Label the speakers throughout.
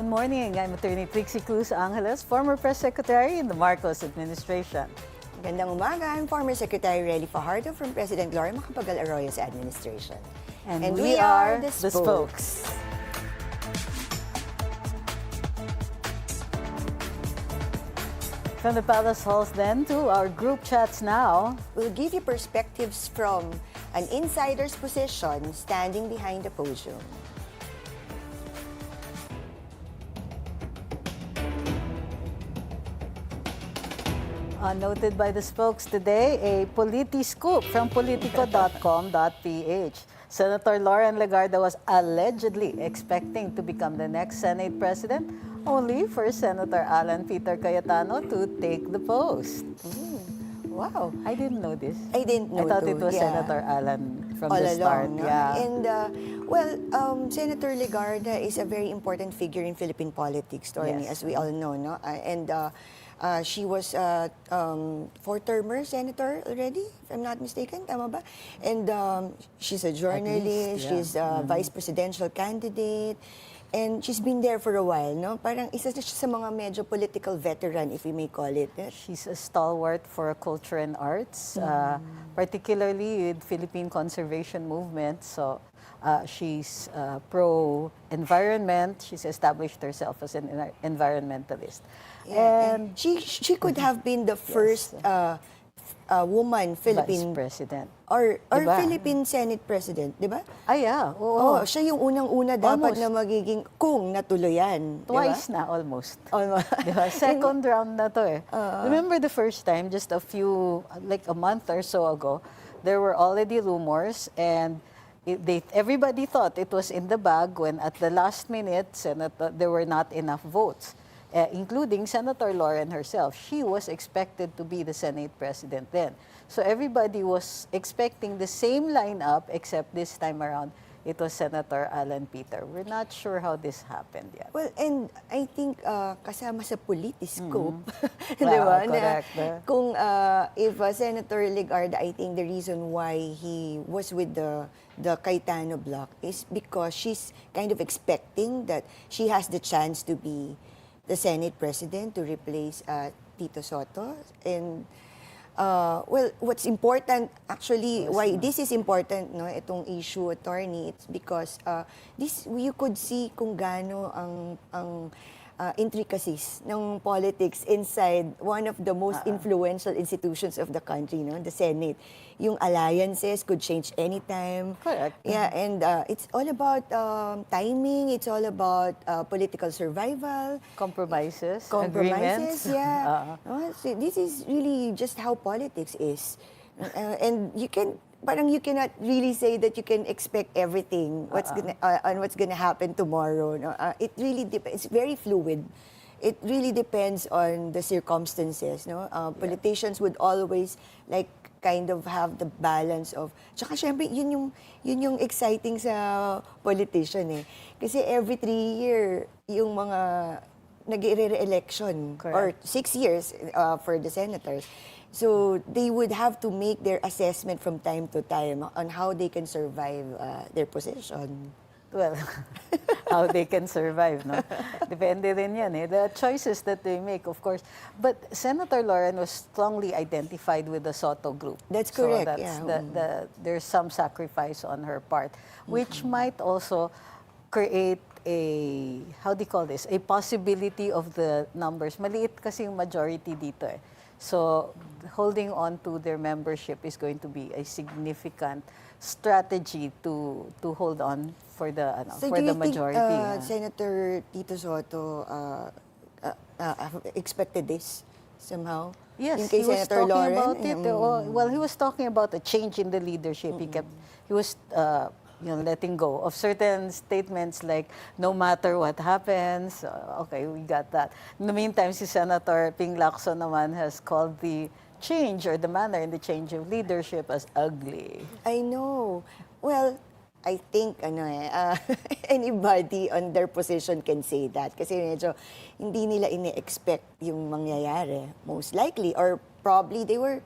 Speaker 1: Good morning. I'm Attorney Trixie Cruz-Angeles, former press secretary in the Marcos administration.
Speaker 2: Magandang umaga. I'm former Secretary Relly Fajardo from President Gloria Macapagal-Arroyo's administration.
Speaker 1: And we are the spokes. From the palace halls then to our group chats now.
Speaker 2: We'll give you perspectives from an insider's position standing behind the podium.
Speaker 1: Noted by the spokes today, a politi-scoop from politico.com.ph. Senator Lauren Legarda was allegedly expecting to become the next Senate President, only for Senator Alan Peter Cayetano to take the post.
Speaker 2: Wow.
Speaker 1: I didn't know this.
Speaker 2: I didn't know
Speaker 1: I thought
Speaker 2: too,
Speaker 1: it was
Speaker 2: yeah.
Speaker 1: Senator Alan from
Speaker 2: All
Speaker 1: the start.
Speaker 2: along, no?
Speaker 1: Yeah.
Speaker 2: And, Senator Legarda is a very important figure in Philippine politics, Torny,
Speaker 1: Yes.
Speaker 2: as we all know, no? She was four-termer senator already, if I'm not mistaken, tama ba? And she's a journalist,
Speaker 1: yeah.
Speaker 2: she's a vice presidential candidate, and she's been there for a while, no? Parang isa na siya sa mga medyo political veteran, if we may call it.
Speaker 1: She's a stalwart for culture and arts, particularly with Philippine conservation movement. So she's pro-environment. She's established herself as an environmentalist.
Speaker 2: Yeah, and she could have been the first woman Philippine
Speaker 1: Vice President.
Speaker 2: or
Speaker 1: Diba?
Speaker 2: Philippine Senate President, di ba?
Speaker 1: Yeah. Oo.
Speaker 2: Oh, siya yung unang-una dapat
Speaker 1: Almost.
Speaker 2: na magiging kung natuluyan.
Speaker 1: Twice na almost.
Speaker 2: Almost.
Speaker 1: Diba? Second round na to eh. Remember the first time, just a few, like a month or so ago, there were already rumors and everybody thought it was in the bag when at the last minute, there were not enough votes. Including Senator Lauren herself. She was expected to be the Senate President then. So everybody was expecting the same lineup, except this time around, it was Senator Alan Peter. We're not sure how this happened yet.
Speaker 2: Well, and I think kasama sa politiscope, di
Speaker 1: Wow,
Speaker 2: ba?
Speaker 1: correct.
Speaker 2: Kung if Senator Legarda, I think the reason why he was with the Cayetano bloc is because she's kind of expecting that she has the chance to be the Senate President to replace Tito Soto. And, what's important, actually, why this is important, no, itong issue, attorney, it's because this, you could see kung gaano ang intricacies ng politics inside one of the most influential institutions of the country, no, the Senate. Yung alliances could change anytime.
Speaker 1: Correct.
Speaker 2: Yeah, and it's all about timing. It's all about political survival.
Speaker 1: Compromises,
Speaker 2: Compromises,
Speaker 1: agreements.
Speaker 2: yeah. So this is really just how politics is. And you cannot really say that you can expect everything on what's gonna happen tomorrow. No? It really depends. It's very fluid. It really depends on the circumstances. No, politicians would always like kind of have the balance of. Tsaka syempre yun yung exciting sa politician eh. Kasi every 3 year yung mga nag-re-election or 6 years for the senators. So they would have to make their assessment from time to time on how they can survive their position.
Speaker 1: Well, how they can survive, no? Depende rin yan eh. The choices that they make, of course. But Senator Lauren was strongly identified with the Soto group.
Speaker 2: That's correct,
Speaker 1: So that's
Speaker 2: yeah.
Speaker 1: there's some sacrifice on her part, which might also create a, how do you call this, a possibility of the numbers. Maliit kasi yung majority dito eh. So holding on to their membership is going to be a significant strategy to hold on for the for the majority.
Speaker 2: Think, Senator Tito Soto expected this somehow?
Speaker 1: Yes,
Speaker 2: Yung kay
Speaker 1: he was
Speaker 2: Senator
Speaker 1: talking
Speaker 2: Lauren,
Speaker 1: about it. Well, he was talking about a change in the leadership. He was letting go of certain statements like, no matter what happens, okay, we got that. In the meantime, si Senator Ping Lacson naman has called the change or the manner in the change of leadership as ugly.
Speaker 2: I know. Well, I think anybody on their position can say that kasi medyo hindi nila ini-expect yung mangyayari, most likely, or probably they were.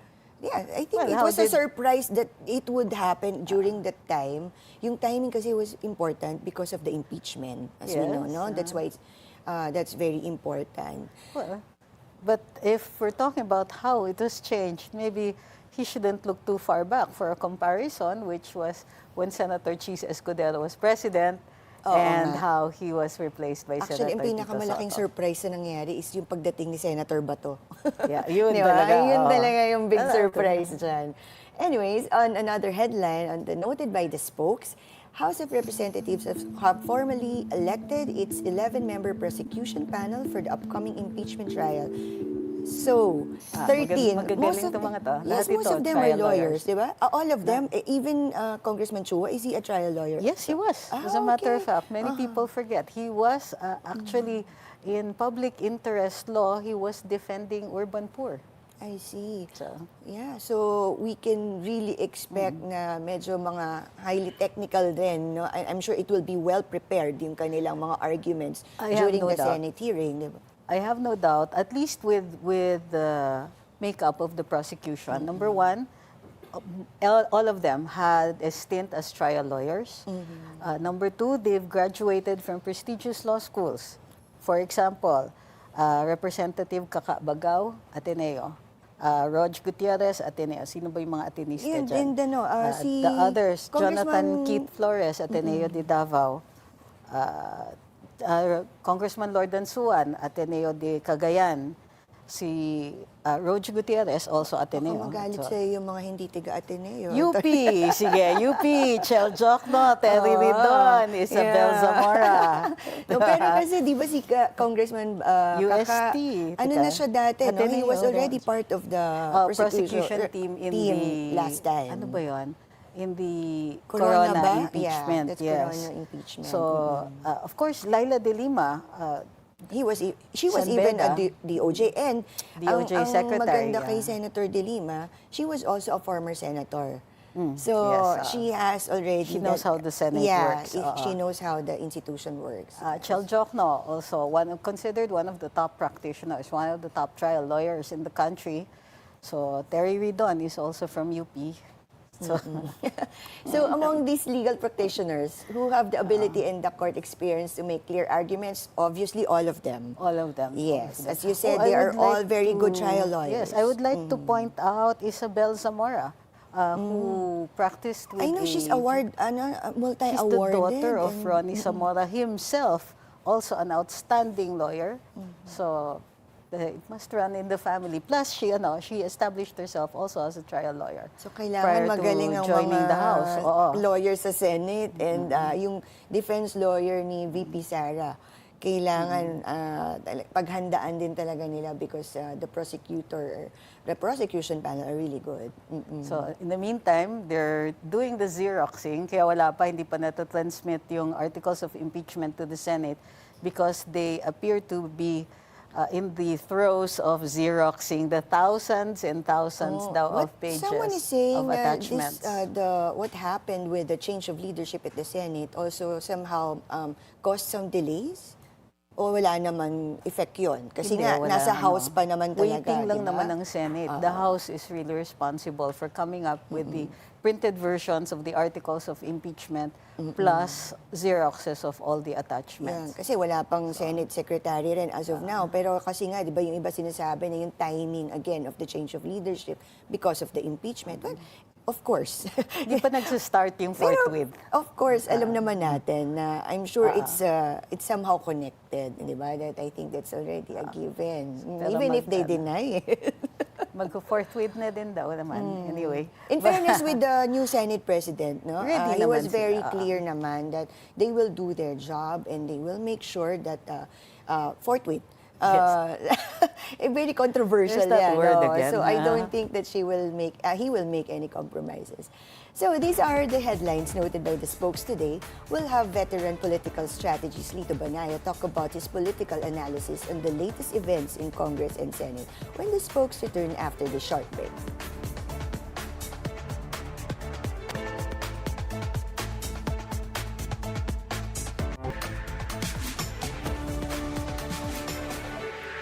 Speaker 2: Yeah, I think it was a surprise that it would happen during that time. Yung timing kasi was important because of the impeachment, as we know, no? That's why it's That's very important.
Speaker 1: Well, but if we're talking about how it was changed, maybe he shouldn't look too far back for a comparison, which was when Senator Cheese Escudero was president and how he was replaced by
Speaker 2: Actually,
Speaker 1: Senator
Speaker 2: ang
Speaker 1: Tito
Speaker 2: pinakamalaking
Speaker 1: Soto.
Speaker 2: surprise na nangyari is yung pagdating ni Senator Bato.
Speaker 1: Yeah, yun
Speaker 2: Di ba?
Speaker 1: talaga.
Speaker 2: Yun
Speaker 1: oo.
Speaker 2: talaga yung big
Speaker 1: Alam ko.
Speaker 2: surprise dyan. Anyways, on another headline, noted by the spokes, House of Representatives have formally elected its 11-member prosecution panel for the upcoming impeachment trial. So, 13.
Speaker 1: magagaling itong mga to. Lahat
Speaker 2: Yes, most
Speaker 1: ito,
Speaker 2: of them are
Speaker 1: trial
Speaker 2: lawyers, di ba? All of them, even Congressman Chua, is he a trial lawyer?
Speaker 1: Yes, he was. As a matter of fact, many people forget. He was actually, in public interest law, he was defending urban poor.
Speaker 2: I see.
Speaker 1: So,
Speaker 2: Yeah, so we can really expect na medyo mga highly technical din, no? I'm sure it will be well prepared yung kanilang mga arguments
Speaker 1: I have
Speaker 2: during
Speaker 1: no
Speaker 2: the
Speaker 1: doubt.
Speaker 2: Senate hearing, di ba?
Speaker 1: I have no doubt, at least with the makeup of the prosecution. Number one, all of them had a stint as trial lawyers. Number two, they've graduated from prestigious law schools. For example, Representative Kaka Bagao, Ateneo. Rog Gutierrez, Ateneo. Sino ba yung mga Atenista
Speaker 2: Yeah,
Speaker 1: dyan?
Speaker 2: and si
Speaker 1: The others, Jonathan
Speaker 2: Congressman-
Speaker 1: Keith Flores, Ateneo de Davao. Congressman Lord Dansuan, Ateneo de Cagayan. Si Rog Gutierrez, also Ateneo.
Speaker 2: Baka magalit
Speaker 1: So,
Speaker 2: sa'yo yung mga hindi taga-Ateneo.
Speaker 1: UP, sige, UP, Chel Jokno, Terry Ridon, Isabel
Speaker 2: yeah.
Speaker 1: Zamora.
Speaker 2: No, pero kasi di ba si Congressman
Speaker 1: UST,
Speaker 2: ano
Speaker 1: teka.
Speaker 2: na siya dati, no? He
Speaker 1: Ateneo,
Speaker 2: was already
Speaker 1: no?
Speaker 2: part of the
Speaker 1: Prosecution team in the
Speaker 2: last time.
Speaker 1: Ano ba 'yon? In the
Speaker 2: Corona
Speaker 1: Corona
Speaker 2: ba?
Speaker 1: impeachment.
Speaker 2: Yeah, that's
Speaker 1: yes.
Speaker 2: Corona impeachment.
Speaker 1: So, of course, Laila de Lima,
Speaker 2: She was
Speaker 1: San
Speaker 2: even
Speaker 1: Beda.
Speaker 2: a DOJ. And
Speaker 1: DOJ
Speaker 2: ang
Speaker 1: secretary,
Speaker 2: maganda kay
Speaker 1: yeah.
Speaker 2: Senator De Lima, she was also a former senator. So,
Speaker 1: yes,
Speaker 2: she has already...
Speaker 1: she knows how the Senate works.
Speaker 2: She knows how the institution works.
Speaker 1: Chel Jokno, also considered one of the top practitioners, one of the top trial lawyers in the country. So, Terry Ridon is also from UP. So,
Speaker 2: So, among these legal practitioners who have the ability and the court experience to make clear arguments, obviously all of them.
Speaker 1: all of them.
Speaker 2: Yes,
Speaker 1: all of them.
Speaker 2: as you said,
Speaker 1: I
Speaker 2: they are
Speaker 1: would
Speaker 2: all
Speaker 1: like
Speaker 2: very good trial lawyers.
Speaker 1: Yes, I would like to point out Isabel Zamora, who practiced with
Speaker 2: I know she's
Speaker 1: She's
Speaker 2: multi-awarded.
Speaker 1: the daughter of
Speaker 2: and-
Speaker 1: Ronnie Zamora himself, also an outstanding lawyer. So, it must run in the family. Plus, she established herself also as a trial lawyer.
Speaker 2: So,
Speaker 1: prior
Speaker 2: kailangan
Speaker 1: to
Speaker 2: magaling ang
Speaker 1: joining
Speaker 2: mga
Speaker 1: the House. Oo.
Speaker 2: lawyers sa Senate and yung defense lawyer ni VP Sara. Kailangan paghandaan din talaga nila because the prosecution panel are really good.
Speaker 1: So, in the meantime, they're doing the Xeroxing, kaya wala pa, hindi pa natatransmit yung articles of impeachment to the Senate because they appear to be in the throes of Xeroxing the thousands and thousands of pages
Speaker 2: Someone is saying
Speaker 1: of attachments.
Speaker 2: what happened with the change of leadership at the Senate also somehow caused some delays? O wala naman effect yun? Kasi
Speaker 1: Hindi,
Speaker 2: nga,
Speaker 1: wala,
Speaker 2: nasa House pa naman talaga.
Speaker 1: Waiting lang
Speaker 2: di ba?
Speaker 1: naman ng Senate. The House is really responsible for coming up with the printed versions of the articles of impeachment plus Xeroxes of all the
Speaker 2: Yan,
Speaker 1: attachments.
Speaker 2: kasi wala pang Senate Secretary rin as of now. Pero kasi nga, di ba, yung iba sinasabi na yung timing again of the change of leadership because of the impeachment. Well, of course.
Speaker 1: Hindi pa nagsistart yung forthwith.
Speaker 2: Of course, alam naman natin na I'm sure it's somehow connected, di ba? That I think that's already a given.
Speaker 1: Pero
Speaker 2: Even if they deny it.
Speaker 1: Mag-forthwith na din daw naman. Anyway.
Speaker 2: In fairness with the new Senate President, no,
Speaker 1: Ready
Speaker 2: he was
Speaker 1: naman
Speaker 2: very
Speaker 1: sila.
Speaker 2: clear naman that they will do their job and they will make sure that forthwith. Very controversial
Speaker 1: There's that
Speaker 2: yan,
Speaker 1: word
Speaker 2: no?
Speaker 1: again,
Speaker 2: So I
Speaker 1: huh?
Speaker 2: don't think that he will make any compromises. So these are the headlines noted by the spokes today. We'll have veteran political strategist Lito Banayo talk about his political analysis on the latest events in Congress and Senate when the spokes return after the short break.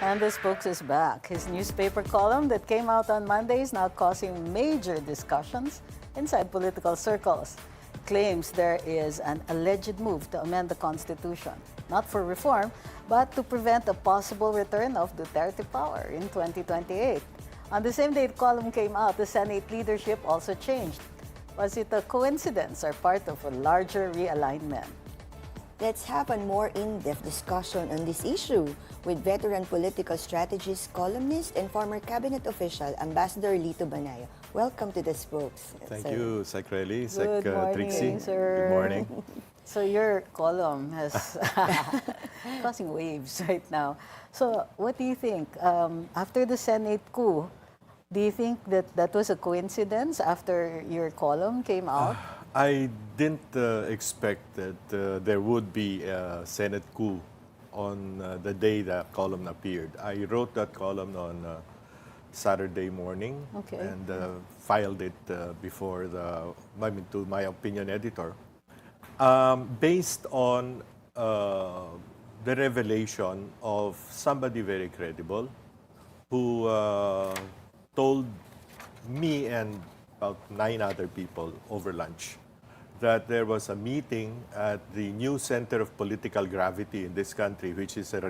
Speaker 1: And the spokes is back. His newspaper column that came out on Monday is now causing major discussions inside political circles. Claims there is an alleged move to amend the Constitution. not for reform, but to prevent a possible return of Duterte power in 2028. On the same day the column came out, the Senate leadership also changed. Was it a coincidence or part of a larger realignment?
Speaker 2: Let's have a more in-depth discussion on this issue with veteran political strategist, columnist, and former cabinet official, Ambassador Lito Banayo. Welcome to the Spokes.
Speaker 3: Thank
Speaker 2: sir.
Speaker 3: you, Sec Relly, Sec
Speaker 1: Good morning,
Speaker 3: Trixie.
Speaker 1: sir.
Speaker 3: Good morning.
Speaker 1: So your column has causing waves right now. So what do you think? After the Senate coup, do you think that that was a coincidence after your column came out?
Speaker 3: I didn't expect that there would be a Senate coup on the day the column appeared. I wrote that column on Saturday morning
Speaker 1: Okay.
Speaker 3: and filed it before to my opinion editor. Based on the revelation of somebody very credible who told me and about 9 other people over lunch that there was a meeting at the new center of political gravity in this country, which is a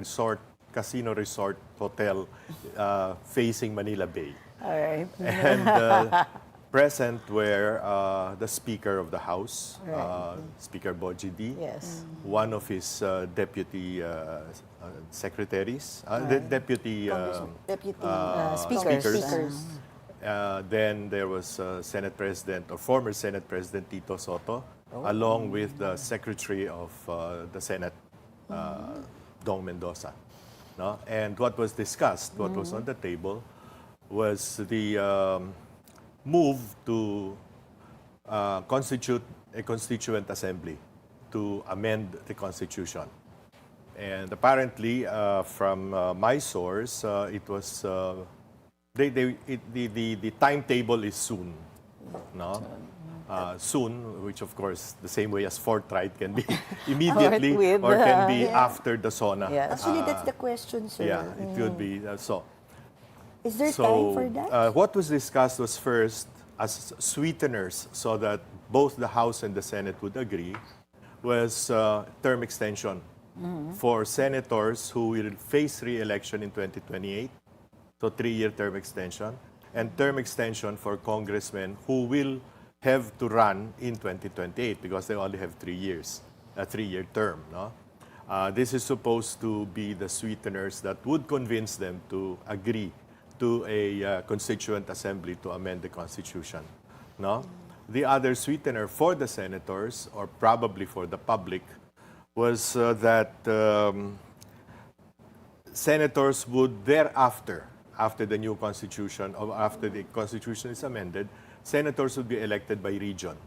Speaker 3: casino resort hotel facing Manila Bay.
Speaker 1: All right.
Speaker 3: And present were the Speaker of the House,
Speaker 1: Right.
Speaker 3: Speaker Boji D,
Speaker 1: Yes.
Speaker 3: one of his deputy secretaries, deputy
Speaker 2: Deputy
Speaker 1: Speakers.
Speaker 3: then there was Senate President or former Senate President Tito Soto, along with the Secretary of the Senate, Dong Mendoza. No? And what was discussed, what was on the table, was the move to constitute a constituent assembly to amend the Constitution. And apparently, from my source, it was the timetable is soon, no? Soon, which of course the same way as forthright can be immediately
Speaker 1: With,
Speaker 3: or can be
Speaker 2: yeah.
Speaker 3: after the SONA.
Speaker 1: Yes.
Speaker 2: Actually, that's the question, sir.
Speaker 3: Yeah, it could be so.
Speaker 2: Is there time for that?
Speaker 3: What was discussed was first as sweeteners so that both the House and the Senate would agree was term extension for senators who will face re-election in 2028, so 3-year term extension, and term extension for congressmen who will have to run in 2028 because they only have 3 years, a 3-year term. No? This is supposed to be the sweeteners that would convince them to agree to a constituent assembly to amend the Constitution. No? The other sweetener for the senators, or probably for the public, was that senators would thereafter, after the new Constitution, or after the Constitution is amended, senators would be elected by region,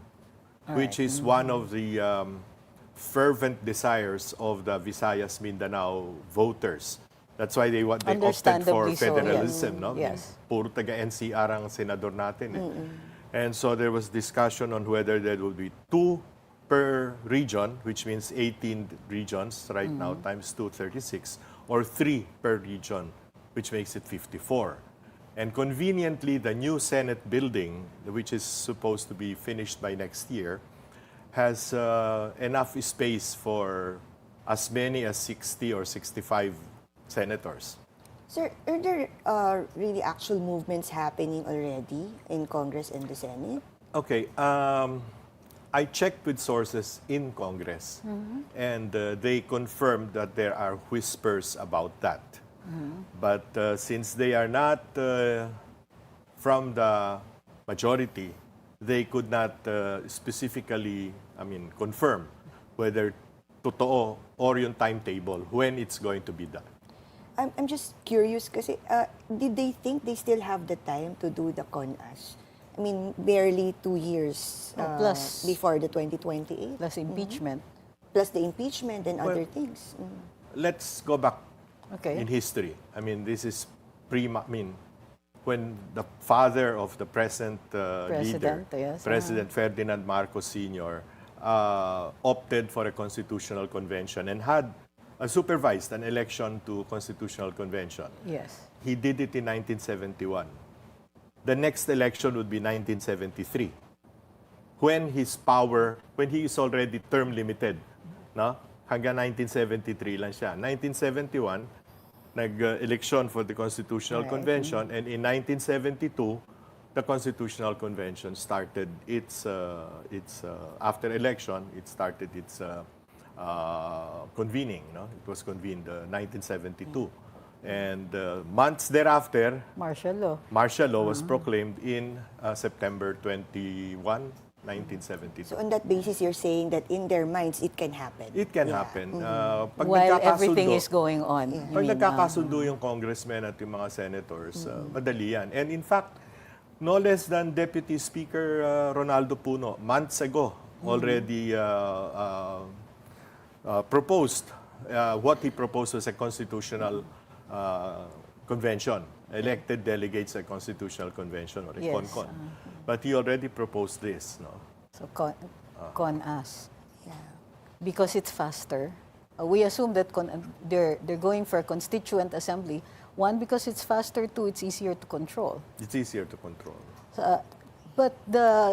Speaker 3: which is one of the fervent desires of the Visayas Mindanao voters. That's why they opted for
Speaker 1: Understandably so,
Speaker 3: federalism.
Speaker 1: yes.
Speaker 3: No?
Speaker 1: Yes.
Speaker 3: Puro taga-NCR ang senador natin. Eh. And so there was discussion on whether there would be 2 per region, which means 18 regions right now, times 2, 36, or 3 per region, which makes it 54. And conveniently, the new Senate building, which is supposed to be finished by next year, has enough space for as many as 60 or 65 senators.
Speaker 2: Sir, are there really actual movements happening already in Congress and the Senate?
Speaker 3: Okay, I checked with sources in Congress, and they confirmed that there are whispers about that. But since they are not from the majority, they could not specifically, confirm whether totoo or yung timetable, when it's going to be done.
Speaker 2: I'm just curious kasi did they think they still have the time to do the CONAS? I mean, barely 2 years
Speaker 1: plus-
Speaker 2: before the 2028.
Speaker 1: Plus impeachment.
Speaker 2: Plus the impeachment and
Speaker 3: Well,
Speaker 2: other things.
Speaker 3: Let's go back
Speaker 1: Okay.
Speaker 3: in history. This is when the father of the present leader,
Speaker 1: President, yes.
Speaker 3: President Ferdinand Marcos Sr., opted for a constitutional convention and had supervised an election to constitutional convention.
Speaker 1: Yes.
Speaker 3: He did it in 1971. The next election would be 1973, when he is already term limited. No? hanggang 1973 lang siya. 1971, nag-election for the Constitutional Convention, and in 1972, the Constitutional Convention started after election, it started its convening. No? It was convened 1972. And months thereafter, martial law was proclaimed in September 21, 1972.
Speaker 2: So on that basis, you're saying that in their minds, it can happen.
Speaker 3: It can happen. Pag
Speaker 1: While
Speaker 3: nagkakasundo-
Speaker 1: everything is going on. You
Speaker 3: Pag
Speaker 1: mean,
Speaker 3: nagkakasundo yung congressmen at yung mga senators, madali yan. And in fact, no less than Deputy Speaker Ronaldo Puno, months ago, already proposed what he proposed was a constitutional convention, elected delegates at constitutional convention or a
Speaker 1: Yes,
Speaker 3: CONCON. But he already proposed this. No?
Speaker 1: So con us.
Speaker 2: Yeah.
Speaker 1: Because it's faster. We assume that they're going for a constituent assembly. One, because it's faster. Two, it's easier to control.
Speaker 3: It's easier to control.
Speaker 1: But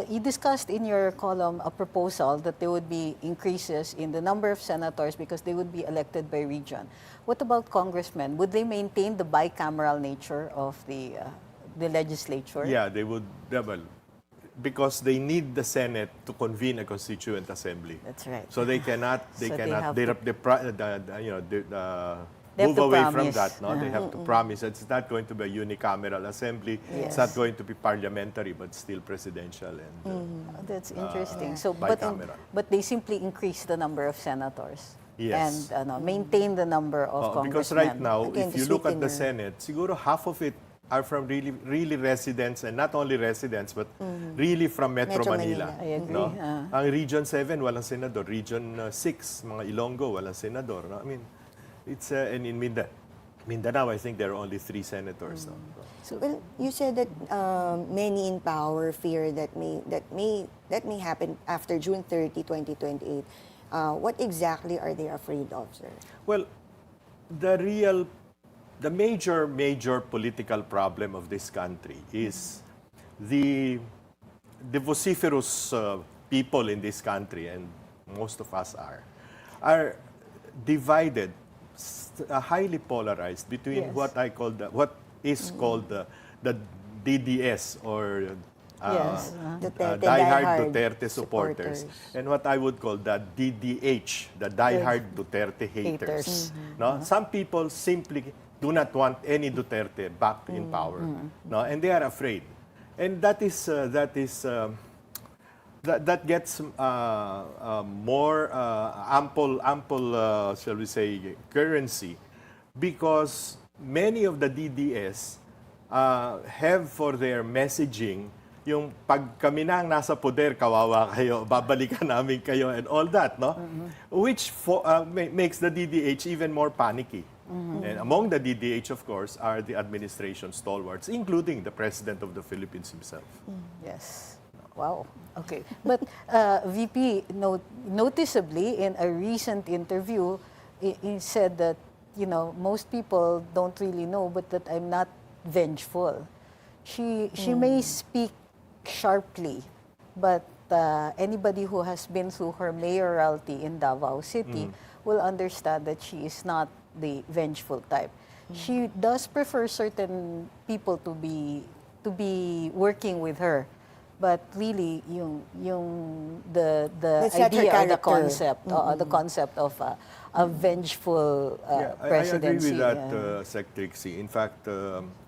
Speaker 1: you discussed in your column a proposal that there would be increases in the number of senators because they would be elected by region. What about congressmen? Would they maintain the bicameral nature of the legislature?
Speaker 3: Yeah, they would. Well, because they need the Senate to convene a constituent assembly.
Speaker 1: That's right.
Speaker 3: So they cannot. They
Speaker 1: So they
Speaker 3: cannot.
Speaker 1: have
Speaker 3: They
Speaker 1: They have
Speaker 3: move
Speaker 1: to
Speaker 3: away from
Speaker 1: promise.
Speaker 3: that. No, they have to promise. It's not going to be a unicameral assembly. It's not going to be parliamentary, but still presidential and.
Speaker 1: That's interesting. So,
Speaker 3: bicameral.
Speaker 1: but they simply increase the number of senators.
Speaker 3: Yes.
Speaker 1: And maintain the number of congressmen.
Speaker 3: Because right now,
Speaker 2: Again,
Speaker 3: if you
Speaker 2: the
Speaker 3: look at the
Speaker 2: sweetener.
Speaker 3: Senate, siguro half of it are from really residents, and not only residents, but really from Metro,
Speaker 2: Metro
Speaker 3: Manila.
Speaker 2: Manila.
Speaker 1: I agree.
Speaker 3: No? Ang Region 7, walang senador. Region 6, mga Ilonggo, walang senador. No? I mean, it's, and in Mindanao, I think there are only 3 senators. No?
Speaker 2: Well, you said that many in power fear that may happen after June 30, 2028. What exactly are they afraid of, sir?
Speaker 3: Well, the major political problem of this country is the vociferous people in this country, and most of us are divided, highly polarized between
Speaker 1: Yes.
Speaker 3: what is called the DDS or
Speaker 1: Yes.
Speaker 3: diehard Duterte supporters, and what I would call the DDH, the diehard Duterte haters. No, some people simply do not want any Duterte back in power, no, and they are afraid, and that gets more ample, shall we say, currency, because many of the DDS have for their messaging yung pag kami na ang nasa poder, kawawa kayo, babalikan namin kayo, and all that, no? Which makes the DDH even more panicky. And among the DDH, of course, are the administration stalwarts, including the President of the Philippines himself.
Speaker 1: Yes. Wow. Okay. But VP, noticeably in a recent interview, he said that, most people don't really know, but that I'm not vengeful. She may speak sharply, but anybody who has been through her mayoralty in Davao City will understand that she is not the vengeful type. She does prefer certain people to be working with her, but really the
Speaker 2: That's not her
Speaker 1: idea or the
Speaker 2: character.
Speaker 1: concept of a vengeful presidency.
Speaker 3: I agree with that, Sec Trixie. In fact,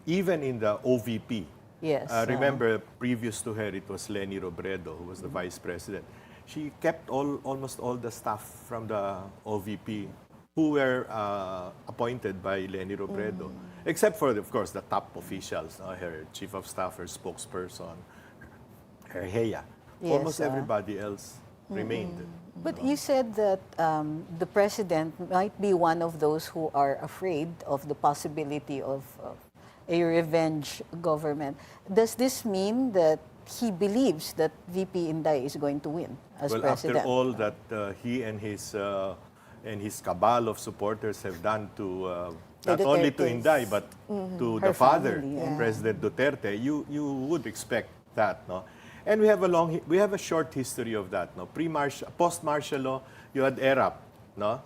Speaker 3: even in the OVP,
Speaker 1: Yes.
Speaker 3: remember, previous to her, it was Leni Robredo, who was the vice president. She kept almost all the staff from the OVP who were appointed by Leni Robredo, except for, of course, the top officials, her chief of staff, her spokesperson, her heya.
Speaker 1: Yes,
Speaker 3: Almost everybody else remained.
Speaker 1: But you said that the president might be one of those who are afraid of the possibility of a revenge government. Does this mean that he believes that VP Inday is going to win as president?
Speaker 3: After all that he and his cabal of supporters have done to not only to
Speaker 2: Dutertes.
Speaker 3: Inday but to
Speaker 1: Her
Speaker 3: the father,
Speaker 1: family, yeah.
Speaker 3: President Duterte, you would expect that, no? And we have a short history of that, no? Post-martial law, you had ERAP, no,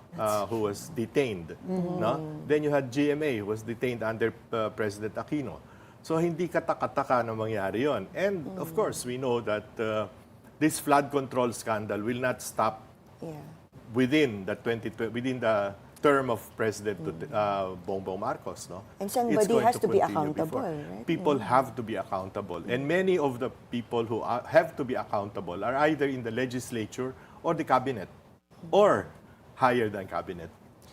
Speaker 3: who was detained. No? Then you had GMA, who was detained under President Aquino. So hindi katakataka na mangyari yon. And of course, we know that this flood control scandal will not stop within the term of President Bongbong Marcos. No?
Speaker 2: And somebody
Speaker 3: It's going
Speaker 2: has to be
Speaker 3: continue
Speaker 2: accountable,
Speaker 3: before.
Speaker 2: right?
Speaker 3: People have to be accountable. And many of the people who have to be accountable are either in the legislature or the cabinet or higher than cabinet.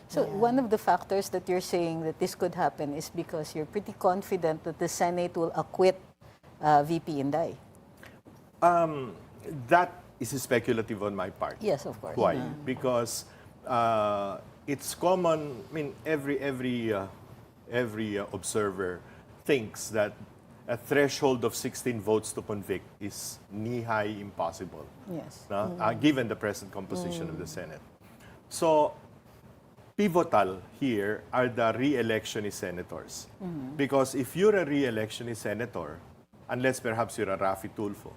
Speaker 1: So one of the factors that you're saying that this could happen is because you're pretty confident that the Senate will acquit VP Inday.
Speaker 3: That is speculative on my part.
Speaker 1: Yes, of course.
Speaker 3: Why? Because it's common. I mean, every observer thinks that a threshold of 16 votes to convict is knee-high impossible.
Speaker 1: Yes.
Speaker 3: No? Given the present composition of the Senate. So, pivotal here are the re-electionist senators. Because if you're a re-electionist senator, unless perhaps you're a Rafi Tulfo,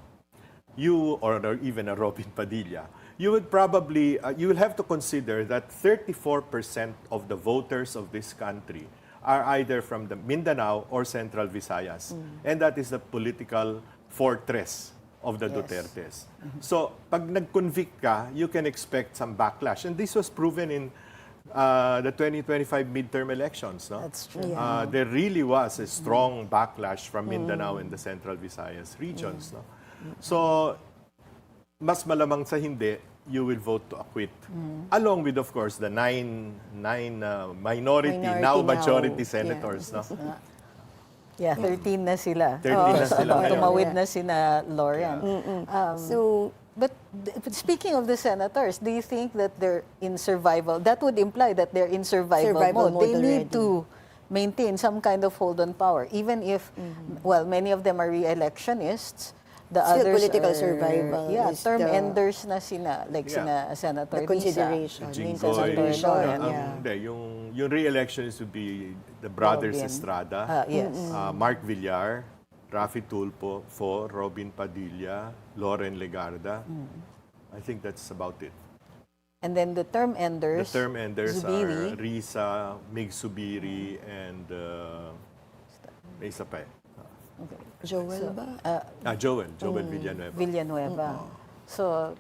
Speaker 3: or even a Robin Padilla, you would probably, you will have to consider that 34% of the voters of this country are either from the Mindanao or Central Visayas. And that is the political fortress of the Dutertes. So, pag nag-convict ka, you can expect some backlash. And this was proven in the 2025 midterm elections. No?
Speaker 1: That's true.
Speaker 3: There really was a strong backlash from Mindanao and the Central Visayas regions. No? So, mas malamang sa hindi, you will vote to acquit. Along with, of course, the nine minority, now majority senators. No?
Speaker 1: Yeah, 13 na sila.
Speaker 3: 13 na sila ngayon.
Speaker 1: Tumawid na sina Lauren.
Speaker 2: But
Speaker 1: But speaking of the senators, do you think that they're in survival? That would imply that they're in survival mode. They need to maintain some kind of hold on power, even if, well, many of them are re-electionists. The
Speaker 2: still
Speaker 1: others
Speaker 2: political
Speaker 1: are,
Speaker 2: survival.
Speaker 1: Yeah,
Speaker 2: is
Speaker 1: term
Speaker 2: the,
Speaker 1: enders na sina, like sina Senator
Speaker 2: the consideration.
Speaker 1: Risa,
Speaker 3: Jinggoy,
Speaker 1: Senator Lauren.
Speaker 3: yung re-elections would be the brothers
Speaker 1: Robin.
Speaker 3: Estrada,
Speaker 1: Yes.
Speaker 3: Mark Villar, Rafi Tulfo, Robin Padilla, Loren Legarda. I think that's about it.
Speaker 1: And then the term enders,
Speaker 3: The term enders
Speaker 1: Zubiri.
Speaker 3: are Risa, Mig Subiri, and may isa pa eh.
Speaker 2: Joel ba?
Speaker 3: Joel Villanueva.
Speaker 1: Villanueva. So,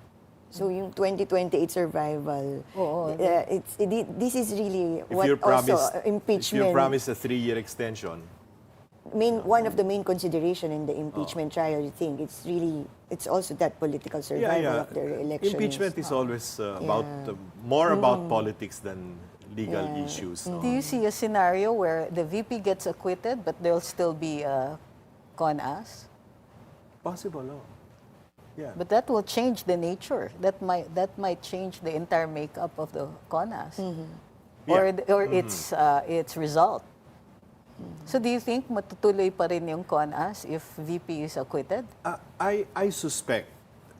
Speaker 2: So yung 2028 survival,
Speaker 1: Oo.
Speaker 2: this is really
Speaker 3: If
Speaker 2: what
Speaker 3: you're promised,
Speaker 2: also impeachment.
Speaker 3: if you're promised a 3-year extension,
Speaker 2: One of the main consideration in the impeachment trial, I think it's also that political survival of the election.
Speaker 3: Impeachment is always about more about politics than legal issues. No?
Speaker 1: do you see a scenario where the VP gets acquitted, but there'll still be a con-ass?
Speaker 3: Possible, no? Yeah.
Speaker 1: But that will change the nature. That might change the entire makeup of the con-ass, or its result. So do you think matutuloy pa rin yung con-ass if VP is acquitted?
Speaker 3: I suspect,